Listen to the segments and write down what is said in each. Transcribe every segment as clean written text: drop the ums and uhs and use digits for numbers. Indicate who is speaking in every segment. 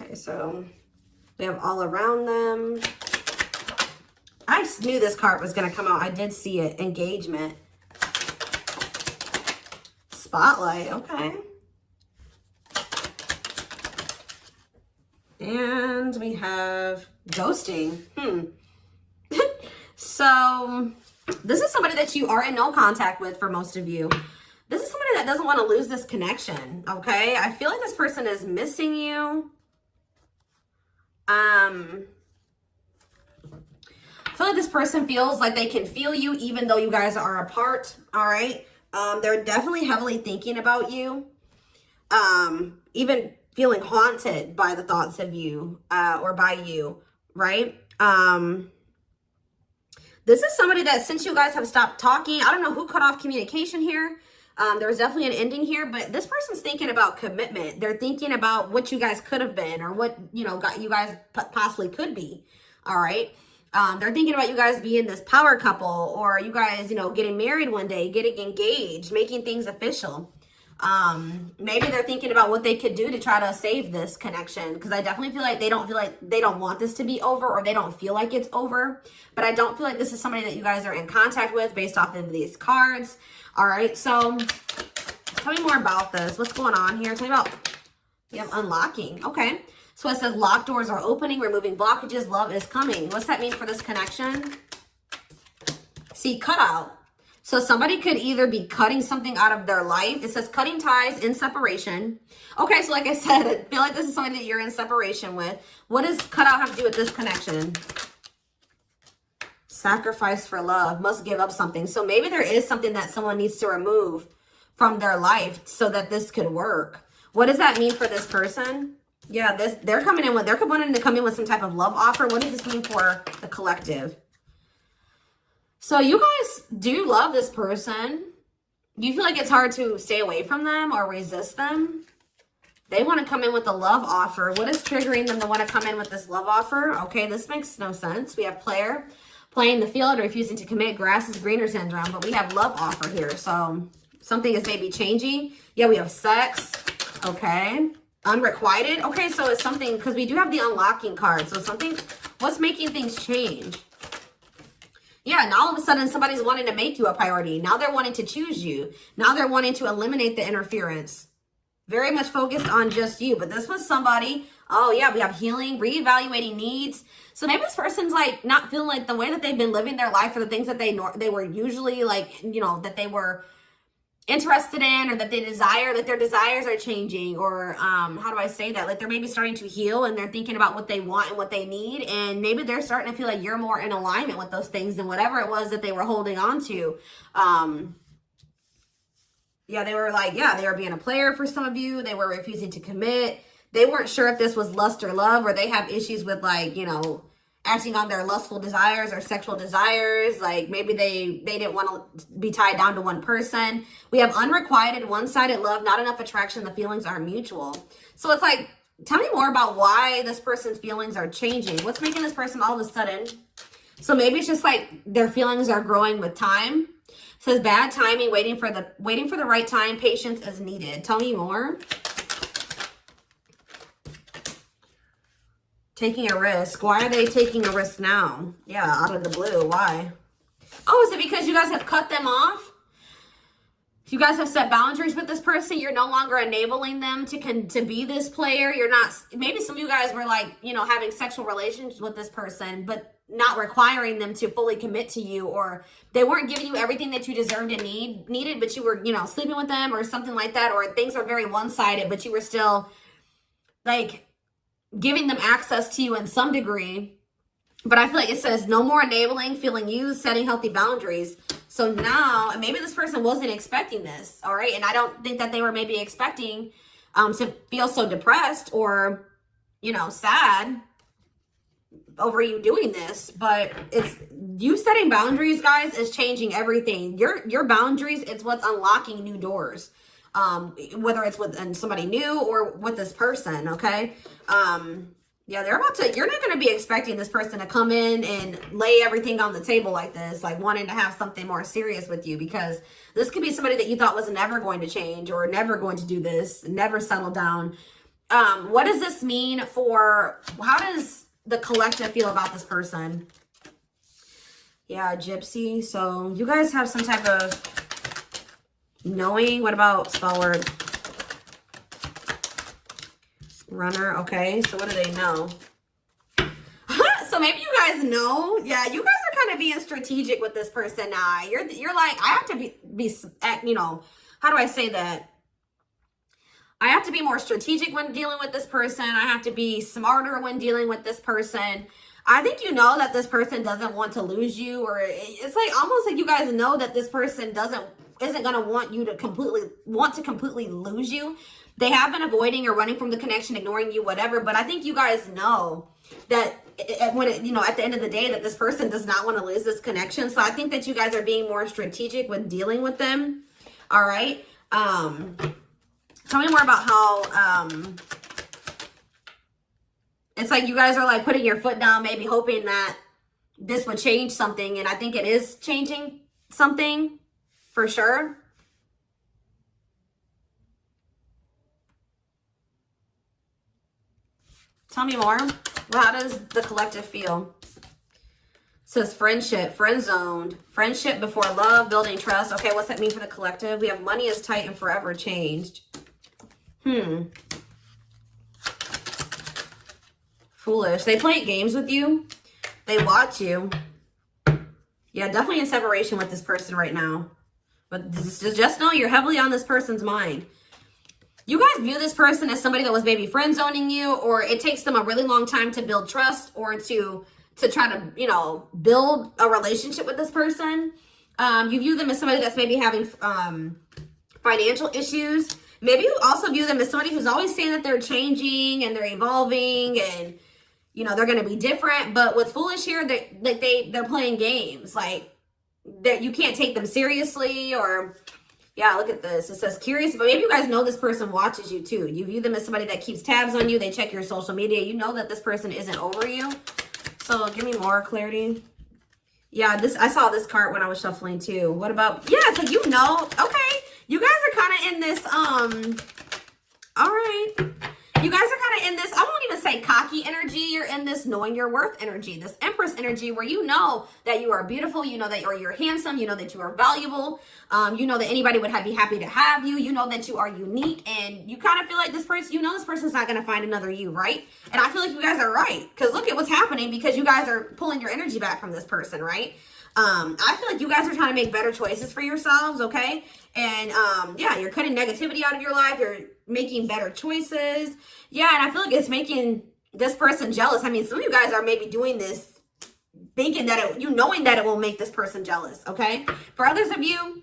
Speaker 1: Okay, so we have all around them. I just knew this card was going to come out. I did see it. Engagement. Spotlight. Okay. And we have ghosting. So this is somebody that you are in no contact with for most of you. This is somebody that doesn't want to lose this connection, okay? I feel like this person is missing you. I feel like this person feels like they can feel you even though you guys are apart, all right? They're definitely heavily thinking about you. Even feeling haunted by the thoughts of you or by you, right? This is somebody that since you guys have stopped talking, I don't know who cut off communication here. There was definitely an ending here, but this person's thinking about commitment. They're thinking about what you guys could have been or what, you know, you guys possibly could be. All right. They're thinking about you guys being this power couple or you guys, you know, getting married one day, getting engaged, making things official. Maybe they're thinking about what they could do to try to save this connection, because I definitely feel like they don't want this to be over, or they don't feel like it's over. But I don't feel like this is somebody that you guys are in contact with based off of these cards. All right, so tell me more about this. What's going on here? Tell me about, we have unlocking. Okay, so it says locked doors are opening, removing blockages, love is coming. What's that mean for this connection? See, cutout. So somebody could either be cutting something out of their life. It says cutting ties in separation. Okay, so like I said, I feel like this is somebody that you're in separation with. What does cutout have to do with this connection? Sacrifice for love, must give up something. So maybe there is something that someone needs to remove from their life so that this could work. What does that mean for this person? Yeah, they're coming in with, they're wanting to come in with some type of love offer. What does this mean for the collective? So you guys do love this person. Do you feel like it's hard to stay away from them or resist them? They want to come in with a love offer. What is triggering them to want to come in with this love offer? Okay, this makes no sense. We have player playing the field, refusing to commit, grass is greener syndrome, but we have love offer here. So something is maybe changing. Yeah, we have sex. Okay. Unrequited. Okay, so it's something, because we do have the unlocking card. So something, what's making things change? Yeah, and all of a sudden somebody's wanting to make you a priority. Now they're wanting to choose you. Now they're wanting to eliminate the interference. Very much focused on just you. But this was somebody, oh yeah, we have healing, reevaluating needs. So maybe this person's like not feeling like the way that they've been living their life or the things that they were usually like, you know, that they were interested in or that they desire, that their desires are changing, or how do I say that? Like they're maybe starting to heal and they're thinking about what they want and what they need, and maybe they're starting to feel like you're more in alignment with those things than whatever it was that they were holding on to. Yeah, they were like, yeah, they were being a player for some of you. They were refusing to commit. They weren't sure if this was lust or love, or they have issues with like, you know, acting on their lustful desires or sexual desires. Like maybe they didn't want to be tied down to one person. We have unrequited, one-sided love, not enough attraction. The feelings aren't mutual. So it's like, tell me more about why this person's feelings are changing. What's making this person all of a sudden? So maybe it's just like their feelings are growing with time. It says bad timing, waiting for the right time, patience is needed. Tell me more. Taking a risk. Why are they taking a risk now? Yeah, out of the blue. Why? Oh, is it because you guys have cut them off? You guys have set boundaries with this person. You're no longer enabling them to be this player. You're not, maybe some of you guys were like, you know, having sexual relations with this person, but not requiring them to fully commit to you, or they weren't giving you everything that you deserved and needed, but you were, you know, sleeping with them or something like that, or things were very one-sided, but you were still like giving them access to you in some degree. But I feel like it says no more enabling, feeling used, setting healthy boundaries. So now, and maybe this person wasn't expecting this, all right? And I don't think that they were maybe expecting to feel so depressed or, you know, sad over you doing this. But it's you setting boundaries, guys, is changing everything. Your boundaries, it's what's unlocking new doors. Whether it's with somebody new or with this person, okay? Yeah, you're not going to be expecting this person to come in and lay everything on the table like this, like wanting to have something more serious with you, because this could be somebody that you thought was never going to change or never going to do this, never settle down. What does this mean for, how does the collective feel about this person? Yeah, gypsy. So you guys have some type of knowing. What about spell word? Runner. Okay, so what do they know? So maybe you guys know. Yeah, you guys are kind of being strategic with this person now. You're like, I have to be, you know, how do I say that? I have to be more strategic when dealing with this person. I have to be smarter when dealing with this person. I think you know that this person doesn't want to lose you, or it's like almost like you guys know that this person isn't going to want you to completely lose you. They have been avoiding or running from the connection, ignoring you, whatever. But I think you guys know that you know, at the end of the day, that this person does not want to lose this connection. So I think that you guys are being more strategic when dealing with them. All right. Tell me more about how, it's like you guys are like putting your foot down, maybe hoping that this would change something. And I think it is changing something for sure. Tell me more. Well, how does the collective feel? It says friendship, friend zoned, friendship before love, building trust. Okay, what's that mean for the collective? We have money is tight and forever changed. Foolish. They play games with you. They watch you. Yeah, definitely in separation with this person right now. But just know you're heavily on this person's mind. You guys view this person as somebody that was maybe friend zoning you, or it takes them a really long time to build trust or to try to, you know, build a relationship with this person. You view them as somebody that's maybe having financial issues. Maybe you also view them as somebody who's always saying that they're changing and they're evolving and, you know, they're going to be different. But with Foolish here, they're playing games. Like, that you can't take them seriously, or, yeah, look at this. It says curious, but maybe you guys know this person watches you too. You view them as somebody that keeps tabs on you. They check your social media. You know that this person isn't over you. So give me more clarity. Yeah, I saw this card when I was shuffling too. What about, yeah, so you know, okay. You guys are kind of in this, all right. You guys are kind of in this, I won't even say cocky energy. You're in this knowing your worth energy, this Empress energy where you know that you are beautiful. You know that you're handsome. You know that you are valuable. You know that anybody would be happy to have you. You know that you are unique, and you kind of feel like this person, you know this person's not going to find another you, right? And I feel like you guys are right, because look at what's happening, because you guys are pulling your energy back from this person, right? I feel like you guys are trying to make better choices for yourselves, okay? And yeah, you're cutting negativity out of your life. You're making better choices. Yeah, and I feel like it's making this person jealous. I mean, some of you guys are maybe doing this thinking that knowing that it will make this person jealous, okay? For others of you,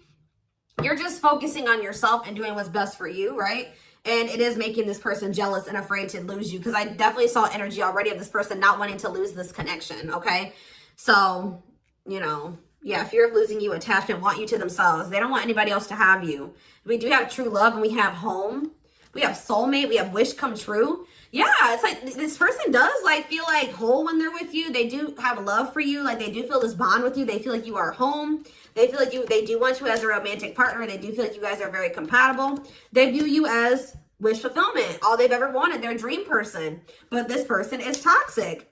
Speaker 1: you're just focusing on yourself and doing what's best for you, right? And it is making this person jealous and afraid to lose you, because I definitely saw energy already of this person not wanting to lose this connection, okay? So, you know, yeah, fear of losing you, attachment, want you to themselves. They don't want anybody else to have you. We do have true love, and we have home. We have soulmate. We have wish come true. Yeah, it's like this person does like feel like whole when they're with you. They do have love for you. Like, they do feel this bond with you. They feel like you are home. They feel like they do want you as a romantic partner. They do feel like you guys are very compatible. They view you as wish fulfillment, all they've ever wanted, their dream person. But this person is toxic.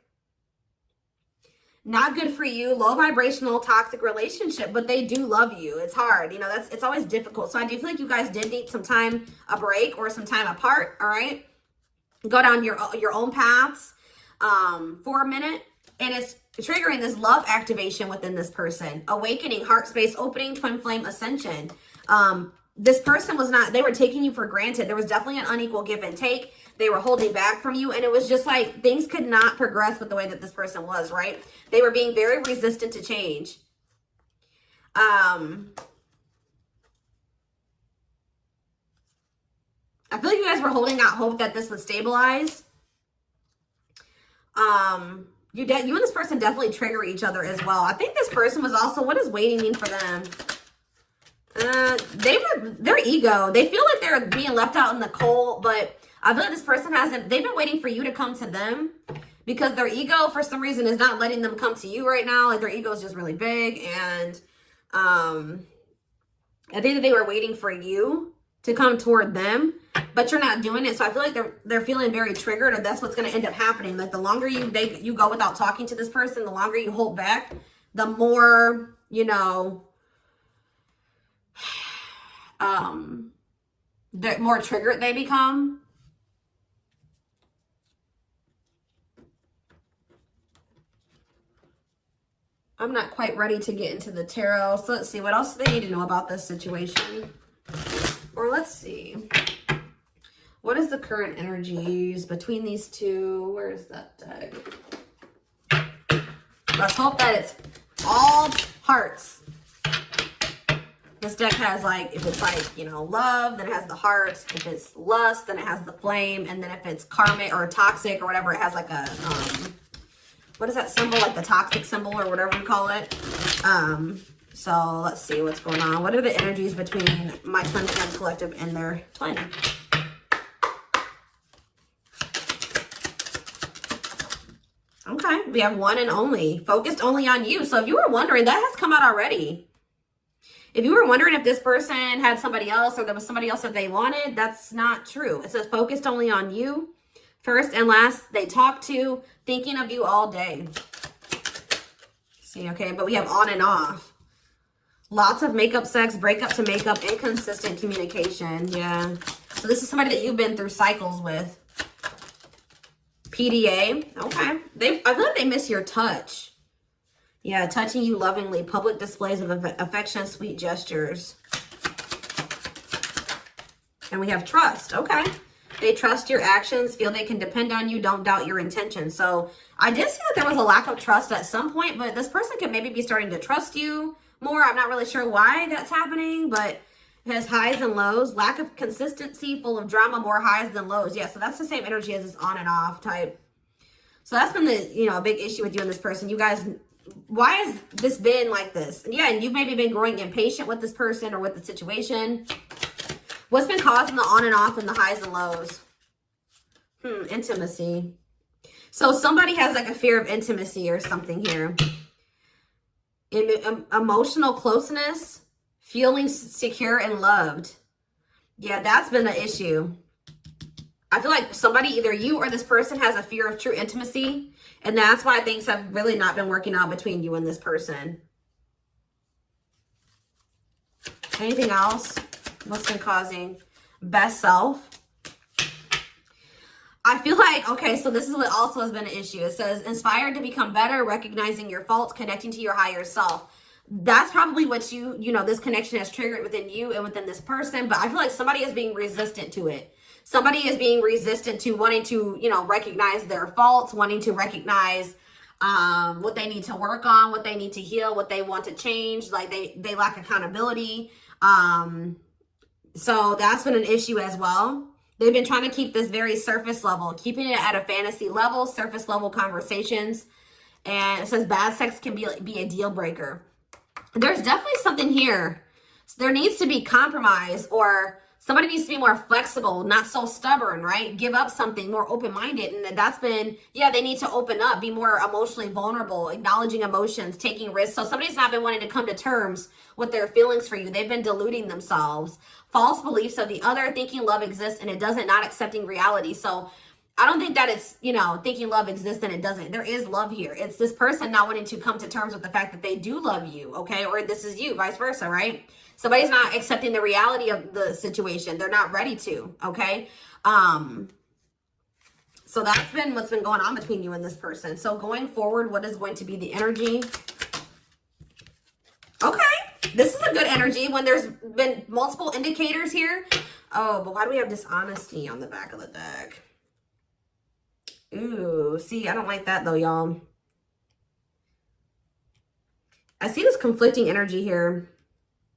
Speaker 1: Not good for you, low vibrational, toxic relationship, but they do love you. It's hard, you know, it's always difficult. So I do feel like you guys did need some time, a break, or some time apart, all right? Go down your own paths for a minute, and it's triggering this love activation within this person. Awakening, heart space opening, twin flame ascension. This person they were taking you for granted. There was definitely an unequal give and take. They were holding back from you, and it was just like things could not progress with the way that this person was, right? They were being very resistant to change. I feel like you guys were holding out hope that this would stabilize. You and this person definitely trigger each other as well. I think this person was also, what does waiting mean for them? Their ego. They feel like they're being left out in the cold, but I feel like this person they've been waiting for you to come to them, because their ego, for some reason, is not letting them come to you right now. Like, their ego is just really big. And I think that they were waiting for you to come toward them. but you're not doing it. So I feel like they're feeling very triggered, or that's what's going to end up happening. Like the longer you go without talking to this person, the longer you hold back, the more, you know, the more triggered they become. I'm not quite ready to get into the tarot. So let's see. What else do they need to know about this situation? Or let's see. What is the current energies between these two? Where's that deck? Let's hope that it's all hearts. This deck has, like, if it's like, you know, love, then it has the heart. If it's lust, then it has the flame. And then if it's karmic or toxic or whatever, it has like a, what is that symbol? Like the toxic symbol or whatever you call it. So let's see what's going on. What are the energies between my twin flame collective and their twin? Okay, we have one and only. Focused only on you. So if you were wondering, that has come out already. If you were wondering if this person had somebody else or there was somebody else that they wanted, that's not true. It says focused only on you. First and last, they talk to, thinking of you all day. See, okay, but we have on and off. Lots of makeup sex, breakup to makeup, inconsistent communication. Yeah. So this is somebody that you've been through cycles with. PDA. Okay. I feel like they miss your touch. Yeah, touching you lovingly. Public displays of affection, sweet gestures. And we have trust. Okay. They trust your actions, feel they can depend on you, don't doubt your intentions. So I did see that there was a lack of trust at some point, but this person could maybe be starting to trust you more. I'm not really sure why that's happening, but it has highs and lows. Lack of consistency, full of drama, more highs than lows. Yeah, so that's the same energy as this on and off type. So that's been the, you know, a big issue with you and this person. You guys, why has this been like this? And yeah, and you've maybe been growing impatient with this person or with the situation. What's been causing the on and off and the highs and lows? Intimacy. So somebody has like a fear of intimacy or something here. Emotional closeness, feeling secure and loved. Yeah, that's been an issue. I feel like somebody, either you or this person, has a fear of true intimacy. And that's why things have really not been working out between you and this person. Anything else? What's been causing? Best self. I feel like, okay, so this is what also has been an issue. It says, inspired to become better, recognizing your faults, connecting to your higher self. That's probably what you know, this connection has triggered within you and within this person. But I feel like somebody is being resistant to it. Somebody is being resistant to wanting to, you know, recognize their faults, wanting to recognize what they need to work on, what they need to heal, what they want to change. Like they lack accountability. So that's been an issue as well. They've been trying to keep this very surface level, keeping it at a fantasy level, surface level conversations. And it says bad sex can be a deal breaker. There's definitely something here. So there needs to be compromise, or somebody needs to be more flexible, not so stubborn, right? Give up something, more open-minded. And that's been, yeah, they need to open up, be more emotionally vulnerable, acknowledging emotions, taking risks. So somebody's not been wanting to come to terms with their feelings for you. They've been deluding themselves. False beliefs of the other, thinking love exists and it doesn't, not accepting reality. So I don't think that it's, you know, thinking love exists and it doesn't. There is love here. It's this person not wanting to come to terms with the fact that they do love you, okay? Or this is you, vice versa, right? Somebody's not accepting the reality of the situation. They're not ready to, okay? So that's been what's been going on between you and this person. So going forward, what is going to be the energy? Okay, this is a good energy when there's been multiple indicators here. Oh, but why do we have dishonesty on the back of the deck? Ooh, see, I don't like that though, y'all. I see this conflicting energy here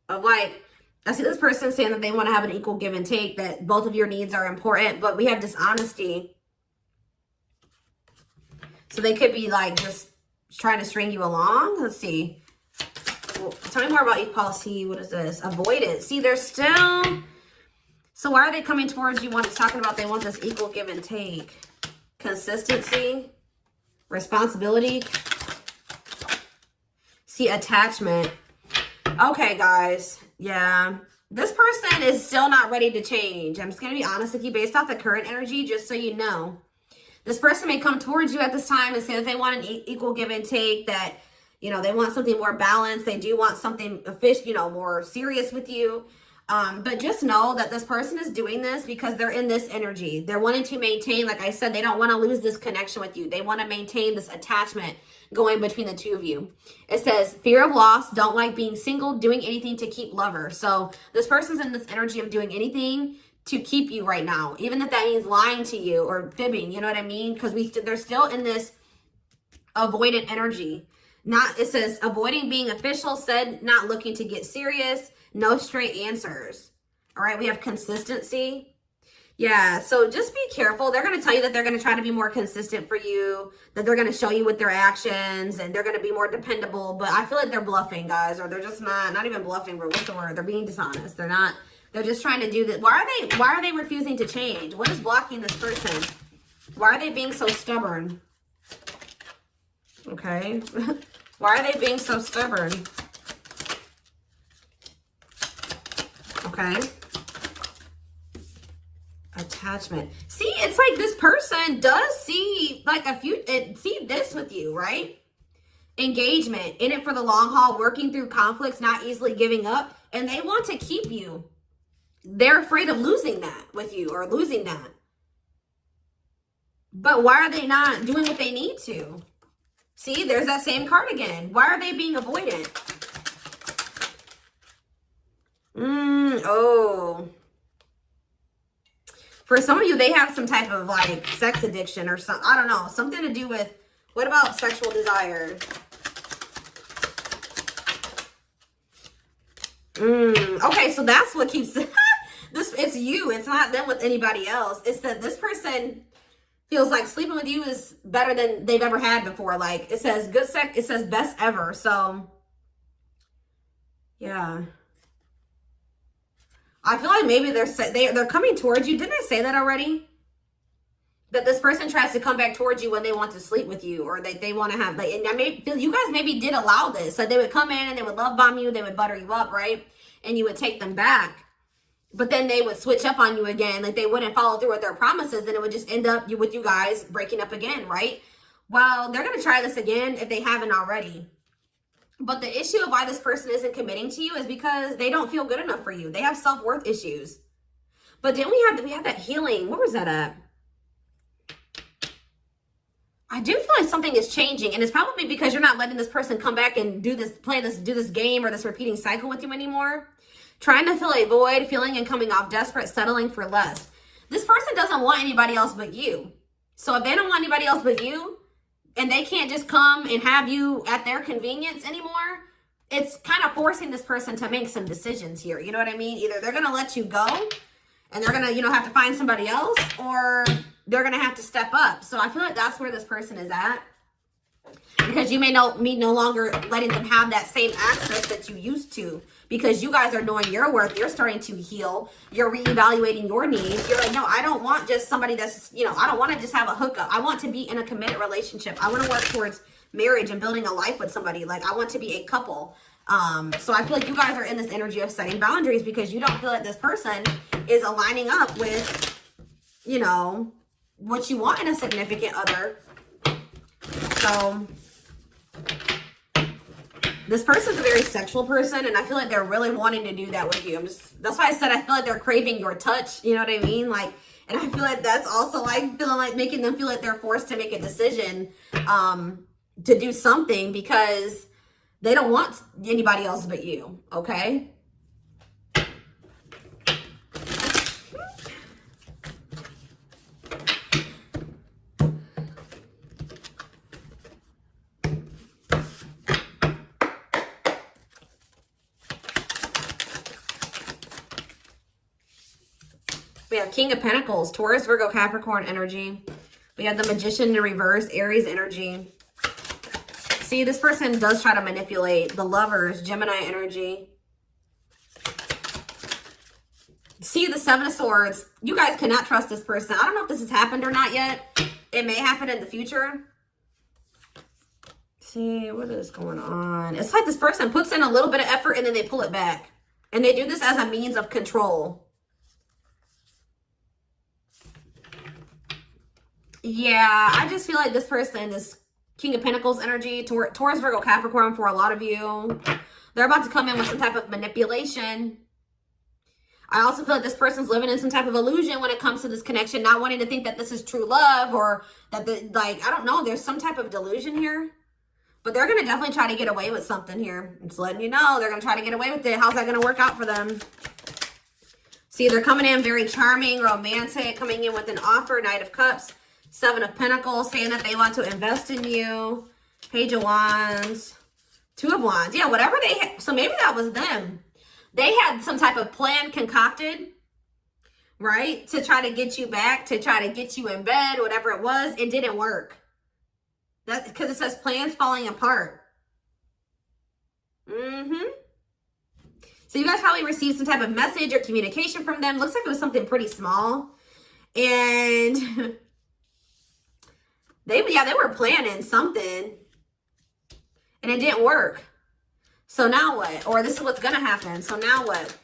Speaker 1: of like, I see this person saying that they want to have an equal give and take, that both of your needs are important, but we have dishonesty. So they could be like just trying to string you along. Let's see. Well, tell me more about equality. What is this? Avoidance. See, they're still... So why are they coming towards you? It's talking about they want this equal give and take. Consistency. Responsibility. See, attachment. Okay, guys. Yeah. This person is still not ready to change. I'm just going to be honest with you based off the current energy, just so you know. This person may come towards you at this time and say that they want an equal give and take, that, you know, they want something more balanced. They do want something official, you know, more serious with you. But just know that this person is doing this because they're in this energy. They're wanting to maintain, like I said, they don't want to lose this connection with you. They want to maintain this attachment going between the two of you. It says, fear of loss, don't like being single, doing anything to keep lover. So this person's in this energy of doing anything to keep you right now, even if that means lying to you or fibbing, you know what I mean? Because they're still in this avoidant energy. It says avoiding being official, said not looking to get serious, no straight answers. All right, we have consistency. Yeah, so just be careful. They're going to tell you that they're going to try to be more consistent for you, that they're going to show you with their actions, and they're going to be more dependable. But I feel like they're bluffing, guys, or they're just not even bluffing, but what's the word? They're being dishonest. They're just trying to do this. Why are they refusing to change? What is blocking this person? Why are they being so stubborn? Okay. Why are they being so stubborn? Okay. Attachment. See, it's like this person does see like see this with you, right? Engagement, in it for the long haul, working through conflicts, not easily giving up, and they want to keep you. They're afraid of losing that with you or losing that. But why are they not doing what they need to? See, there's that same card again. Why are they being avoidant? Oh. For some of you, they have some type of like sex addiction or something. I don't know. Something to do with, what about sexual desire? Okay, so that's what keeps it's you. It's not them with anybody else. It's that this person feels like sleeping with you is better than they've ever had before. Like it says good sex, it says best ever. So yeah. I feel like maybe they're coming towards you. Didn't I say that already? That this person tries to come back towards you when they want to sleep with you, or they want to have, like, and I may feel you guys maybe did allow this. So they would come in and they would love bomb you, they would butter you up, right? And you would take them back. But then they would switch up on you again. Like they wouldn't follow through with their promises. And it would just end up with you guys breaking up again, right? Well, they're going to try this again if they haven't already. But the issue of why this person isn't committing to you is because they don't feel good enough for you. They have self-worth issues. But then we have that healing. Where was that at? I do feel like something is changing. And it's probably because you're not letting this person come back and do this game or this repeating cycle with you anymore. Trying to fill a void, feeling and coming off desperate, settling for less. This person doesn't want anybody else but you. So if they don't want anybody else but you, and they can't just come and have you at their convenience anymore, it's kind of forcing this person to make some decisions here. You know what I mean? Either they're going to let you go and they're going to, have to find somebody else, or they're going to have to step up. So I feel like that's where this person is at. Because you may no longer letting them have that same access that you used to. Because you guys are knowing your worth. You're starting to heal. You're reevaluating your needs. You're like, no, I don't want just somebody that's, I don't want to just have a hookup. I want to be in a committed relationship. I want to work towards marriage and building a life with somebody. Like, I want to be a couple. So I feel like you guys are in this energy of setting boundaries because you don't feel like this person is aligning up with, what you want in a significant other. So this person's a very sexual person, and I feel like they're really wanting to do that with you. That's why I said I feel like they're craving your touch. You know what I mean? Like, and I feel like that's also like feeling like making them feel like they're forced to make a decision to do something because they don't want anybody else but you. Okay. We have King of Pentacles, Taurus, Virgo, Capricorn energy. We have the Magician in reverse, Aries energy. See, this person does try to manipulate. The Lovers, Gemini energy. See, the Seven of Swords. You guys cannot trust this person. I don't know if this has happened or not yet. It may happen in the future. See, what is going on? It's like this person puts in a little bit of effort and then they pull it back. And they do this as a means of control. Yeah, I just feel like this person, this King of Pentacles energy, Taurus, Virgo, Capricorn for a lot of you, they're about to come in with some type of manipulation. I also feel like this person's living in some type of illusion when it comes to this connection, not wanting to think that this is true love or that, I don't know, there's some type of delusion here. But they're going to definitely try to get away with something here. I'm just letting you know, they're going to try to get away with it. How's that going to work out for them? See, they're coming in very charming, romantic, coming in with an offer, Knight of Cups, Seven of Pentacles, saying that they want to invest in you, Page of Wands, Two of Wands. Yeah, whatever they had. So maybe that was them. They had some type of plan concocted, right? To try to get you back, to try to get you in bed, whatever it was. It didn't work. That's because it says plans falling apart. So you guys probably received some type of message or communication from them. Looks like it was something pretty small. And they were planning something. And it didn't work. So now what? Or this is what's going to happen. So now what?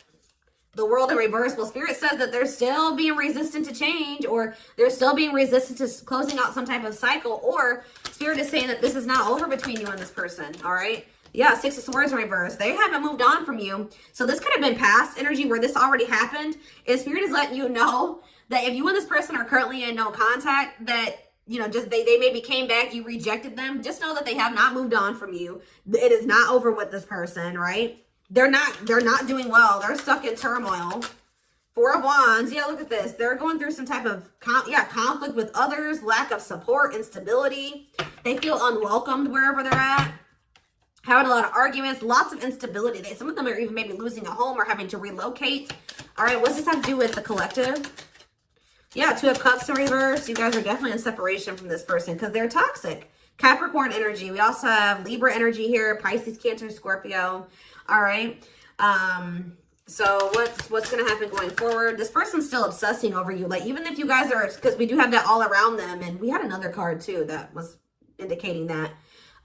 Speaker 1: The world in reverse. Well, Spirit says that they're still being resistant to change, or they're still being resistant to closing out some type of cycle, or Spirit is saying that this is not over between you and this person, all right? Yeah, Six of Swords in reverse. They haven't moved on from you. So this could have been past energy where this already happened. And Spirit is letting you know that if you and this person are currently in no contact, that, you know, just they maybe came back, you rejected them. Just know that they have not moved on from you. It is not over with this person, right? They're not doing well. They're stuck in turmoil. Four of Wands. Yeah, look at this. They're going through some type of conflict with others, lack of support, instability. They feel unwelcomed wherever they're at. Having a lot of arguments, lots of instability. Some of them are even maybe losing a home or having to relocate. All right, what's this have to do with the collective? Yeah, Two of Cups in reverse. You guys are definitely in separation from this person because they're toxic. Capricorn energy. We also have Libra energy here. Pisces, Cancer, Scorpio. All right. So what's going to happen going forward? This person's still obsessing over you. Like, even if you guys are, because we do have that all around them. And we had another card too that was indicating that.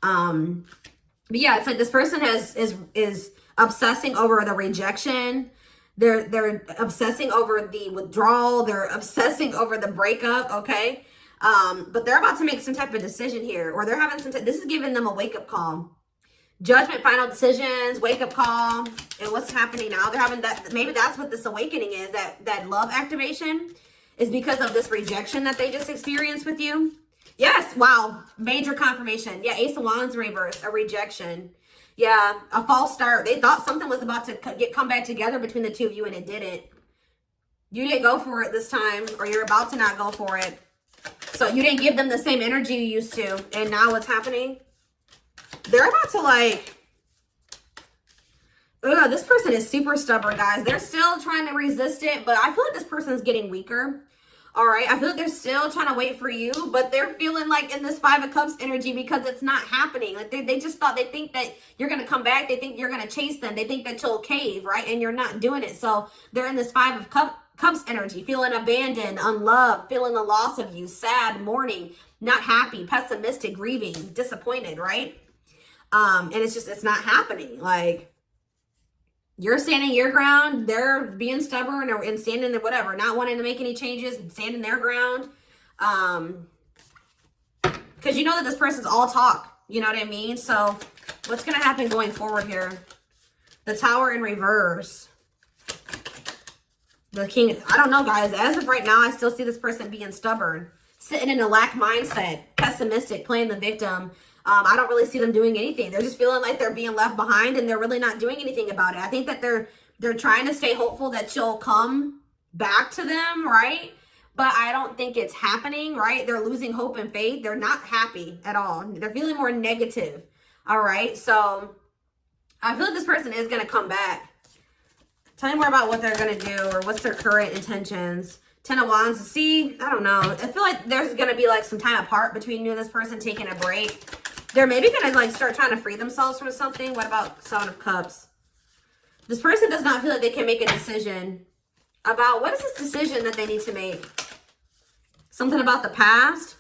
Speaker 1: But yeah, it's like this person is obsessing over the rejection. They're obsessing over the withdrawal. They're obsessing over the breakup. Okay. But they're about to make some type of decision here, or they're having this is giving them a wake-up call. Judgment, final decisions, wake-up call. And what's happening now? They're having that, maybe that's what this awakening is, that love activation is because of this rejection that they just experienced with you. Yes, wow, major confirmation. Yeah, Ace of Wands reverse, a rejection. Yeah, a false start. They thought something was about to come back together between the two of you, and it didn't. You didn't go for it this time, or you're about to not go for it. So you didn't give them the same energy you used to, and now what's happening? They're about to this person is super stubborn, guys. They're still trying to resist it, but I feel like this person is getting weaker. All right, I feel like they're still trying to wait for you, but they're feeling like in this Five of Cups energy because it's not happening. Like they just thought, they think that you're going to come back. They think you're going to chase them. They think that you'll cave, right? And you're not doing it. So they're in this Five of Cups energy, feeling abandoned, unloved, feeling the loss of you, sad, mourning, not happy, pessimistic, grieving, disappointed, right? And it's not happening. Like, you're standing your ground, they're being stubborn and standing there, whatever, not wanting to make any changes, standing their ground. Because you know that this person's all talk, you know what I mean? So what's going to happen going forward here? The Tower in reverse. The King, I don't know, guys. As of right now, I still see this person being stubborn, sitting in a lack mindset, pessimistic, playing the victim. I don't really see them doing anything. They're just feeling like they're being left behind, and they're really not doing anything about it. I think that they're trying to stay hopeful that you'll come back to them, right? But I don't think it's happening, right? They're losing hope and faith. They're not happy at all. They're feeling more negative, all right? So I feel like this person is going to come back. Tell me more about what they're going to do, or what's their current intentions. Ten of Wands. See, I don't know. I feel like there's going to be like some time apart between you and this person, taking a break. They're maybe going to like start trying to free themselves from something. What about Seven of Cups? This person does not feel like they can make a decision about, what is this decision that they need to make? Something about the past?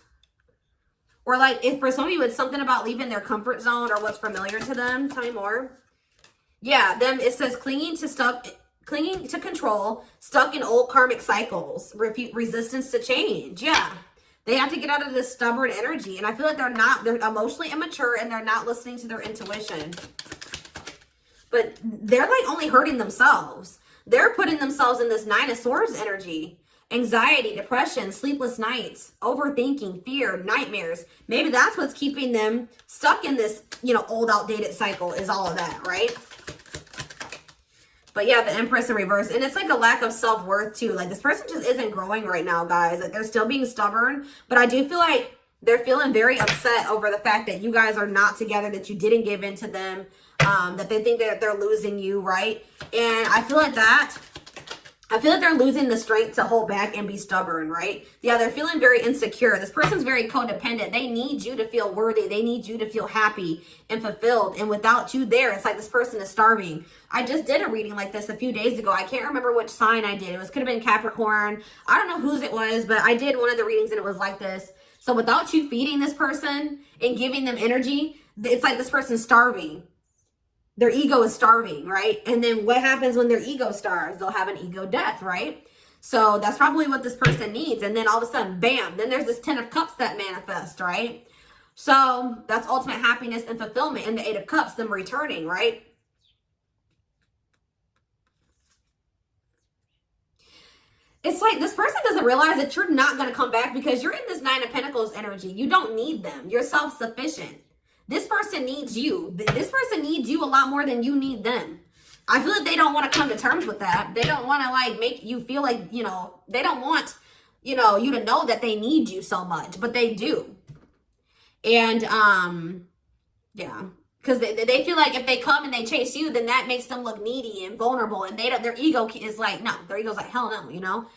Speaker 1: Or like, if for some of you it's something about leaving their comfort zone or what's familiar to them. Tell me more. Yeah, them, it says clinging to control, stuck in old karmic cycles, resistance to change. Yeah. They have to get out of this stubborn energy. And I feel like they're emotionally immature and they're not listening to their intuition. But they're like only hurting themselves. They're putting themselves in this Nine of Swords energy. Anxiety, depression, sleepless nights, overthinking, fear, nightmares. Maybe that's what's keeping them stuck in this, you know, old outdated cycle is all of that, right? But yeah, the Empress in reverse. And it's like a lack of self-worth too. Like this person just isn't growing right now, guys. Like they're still being stubborn. But I do feel like they're feeling very upset over the fact that you guys are not together, that you didn't give in to them, that they think that they're losing you, right? And I feel like they're losing the strength to hold back and be stubborn, right? Yeah, they're feeling very insecure. This person's very codependent. They need you to feel worthy. They need you to feel happy and fulfilled. And without you there, it's like this person is starving. I just did a reading like this a few days ago. I can't remember which sign I did. Could have been Capricorn. I don't know whose it was, but I did one of the readings and it was like this. So without you feeding this person and giving them energy, it's like this person's starving. Their ego is starving, right? And then what happens when their ego starves? They'll have an ego death, right? So that's probably what this person needs. And then all of a sudden, bam, then there's this 10 of Cups that manifest, right? So that's ultimate happiness and fulfillment. And the 8 of Cups, them returning, right? It's like this person doesn't realize that you're not going to come back because you're in this 9 of Pentacles energy. You don't need them. You're self-sufficient. This person needs you. This person needs you a lot more than you need them. I feel like they don't want to come to terms with that. They don't want to like make you feel like, you know, they don't want, you know, you to know that they need you so much, but they do. And, yeah, because they feel like if they come and they chase you, then that makes them look needy and vulnerable. And their ego is like, no, their ego's like, hell no, you know?